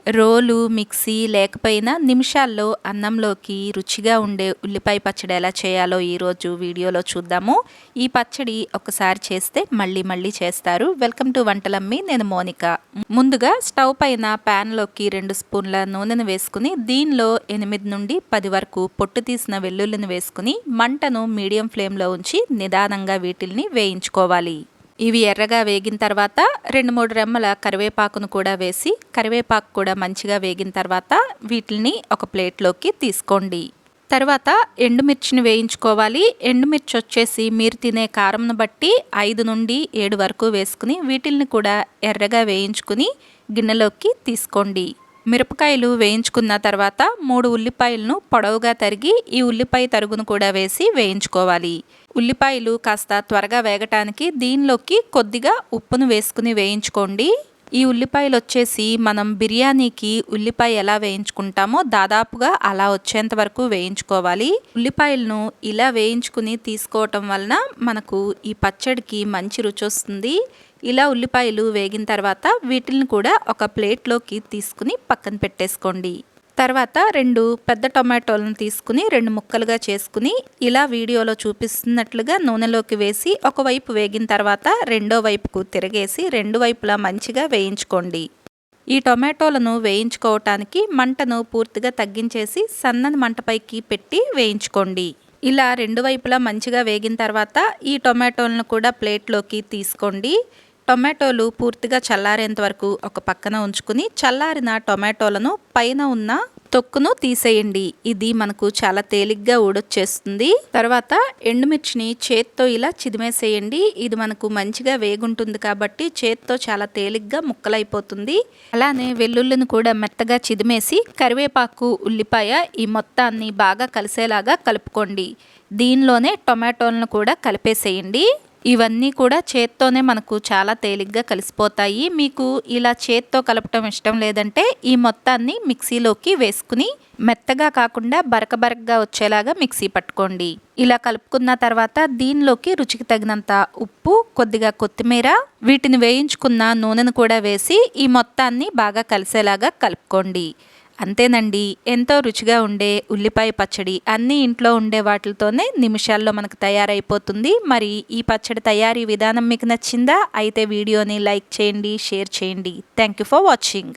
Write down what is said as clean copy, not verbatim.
రోలు, mixie లేకపోయినా నిమిషాల్లో అన్నంలోకి రుచిగా ఉండే ఉల్లిపాయ పచ్చడి ఎలా చేయాలో ఈరోజు వీడియోలో చూద్దాము. ఈ పచ్చడి ఒకసారి చేస్తే మళ్ళీ మళ్ళీ చేస్తారు. వెల్కమ్ టు వంటలమ్మి, నేను మోనిక. ముందుగా స్టవ్ పైన ప్యాన్లోకి 2 స్పూన్ల నూనెను వేసుకుని దీనిలో 8 నుండి 10 వరకు పొట్టు తీసిన వెల్లుల్లిని వేసుకుని మంటను మీడియం ఫ్లేమ్లో ఉంచి నిదానంగా వీటిల్ని వేయించుకోవాలి. ఇవి ఎర్రగా వేగిన తర్వాత 2-3 రెమ్మల కరివేపాకును కూడా వేసి కరివేపాకు కూడా మంచిగా వేగిన తర్వాత వీటిని ఒక ప్లేట్లోకి తీసుకోండి. తర్వాత ఎండుమిర్చిని వేయించుకోవాలి. ఎండుమిర్చి వచ్చేసి మీరు తినే కారంను బట్టి 5 నుండి 7 వరకు వేసుకుని వీటిల్ని కూడా ఎర్రగా వేయించుకుని గిన్నెలోకి తీసుకోండి. మిరపకాయలు వేయించుకున్న తర్వాత 3 ఉల్లిపాయలను పొడవుగా తరిగి ఈ ఉల్లిపాయ తరుగును కూడా వేసి వేయించుకోవాలి. ఉల్లిపాయలు కాస్త త్వరగా వేగటానికి దీనిలోకి కొద్దిగా ఉప్పును వేసుకుని వేయించుకోండి. ఈ ఉల్లిపాయలు వచ్చేసి మనం బిర్యానీకి ఉల్లిపాయ ఎలా వేయించుకుంటామో దాదాపుగా అలా వచ్చేంత వరకు వేయించుకోవాలి. ఉల్లిపాయలను ఇలా వేయించుకుని తీసుకోవటం వలన మనకు ఈ పచ్చడికి మంచి రుచి వస్తుంది. ఇలా ఉల్లిపాయలు వేగిన తర్వాత వీటిని కూడా ఒక ప్లేట్లోకి తీసుకుని పక్కన పెట్టేసుకోండి. తర్వాత 2 పెద్ద టొమాటోలను తీసుకుని 2 ముక్కలుగా చేసుకుని ఇలా వీడియోలో చూపిస్తున్నట్లుగా నూనెలోకి వేసి ఒకవైపు వేగిన తర్వాత రెండో వైపుకు తిరగేసి 2 వైపులా మంచిగా వేయించుకోండి. ఈ టొమాటోలను వేయించుకోవటానికి మంటను పూర్తిగా తగ్గించేసి సన్నని మంటపైకి పెట్టి వేయించుకోండి. ఇలా 2 వైపులా మంచిగా వేగిన తర్వాత ఈ టొమాటోలను కూడా ప్లేట్లోకి తీసుకోండి. టొమాటోలు పూర్తిగా చల్లారేంత వరకు ఒక పక్కన ఉంచుకుని చల్లారిన టొమాటోలను పైన ఉన్న తొక్కును తీసేయండి. ఇది మనకు చాలా తేలిగ్గా ఊడొచ్చేస్తుంది. తర్వాత ఎండుమిర్చిని చేత్తో ఇలా చిదిమేసేయండి. ఇది మనకు మంచిగా వేగుంటుంది కాబట్టి చేత్తో చాలా తేలిగ్గా ముక్కలైపోతుంది. అలానే వెల్లుల్లిని కూడా మెత్తగా చిదిమేసి కరివేపాకు, ఉల్లిపాయ ఈ మొత్తాన్ని బాగా కలిసేలాగా కలుపుకోండి. దీనిలోనే టొమాటోలను కూడా కలిపేసేయండి. ఇవన్నీ కూడా చేత్తోనే మనకు చాలా తేలిగ్గా కలిసిపోతాయి. మీకు ఇలా చేత్తో కలపటం ఇష్టం లేదంటే ఈ మొత్తాన్ని మిక్సీలోకి వేసుకుని మెత్తగా కాకుండా బరకబరకగా వచ్చేలాగా మిక్సీ పట్టుకోండి. ఇలా కలుపుకున్న తర్వాత దీనిలోకి రుచికి తగినంత ఉప్పు, కొద్దిగా కొత్తిమీర, వీటిని వేయించుకున్న నూనెను కూడా వేసి ఈ మొత్తాన్ని బాగా కలిసేలాగా కలుపుకోండి. అంతేనండి, ఎంతో రుచిగా ఉండే ఉల్లిపాయ పచ్చడి అన్నీ ఇంట్లో ఉండే వాటితోనే నిమిషాల్లో మనకు తయారైపోతుంది. మరి ఈ పచ్చడి తయారీ విధానం మీకు నచ్చిందా? అయితే వీడియోని లైక్ చేయండి, షేర్ చేయండి. Thank you for watching.